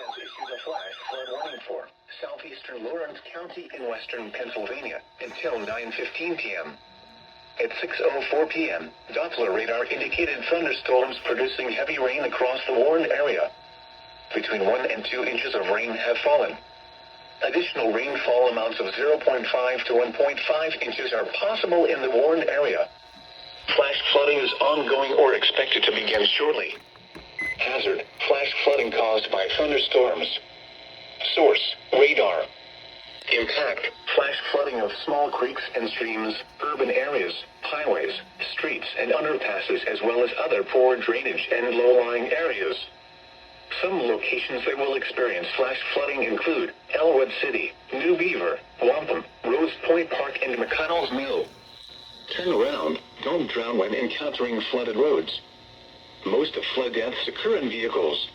has issued a flash flood warning for southeastern Lawrence County in western Pennsylvania until 9:15 p.m. At 6:04 p.m., Doppler radar indicated thunderstorms producing heavy rain across the warned area. Between 1 and 2 inches of rain have fallen. Additional rainfall amounts of 0.5 to 1.5 inches are possible in the warned area. Flash flooding is ongoing or expected to begin shortly. Hazard: flash flooding caused by thunderstorms. Source: radar. Impact: flash flooding of small creeks and streams, urban areas, highways, streets and underpasses, as well as other poor drainage and low-lying areas. Some locations that will experience flash flooding include Elwood City, New Beaver, Wampum, Rose Point Park, and McConnell's Mill. Turn around. Don't drown when encountering flooded roads. Most of flood deaths occur in vehicles.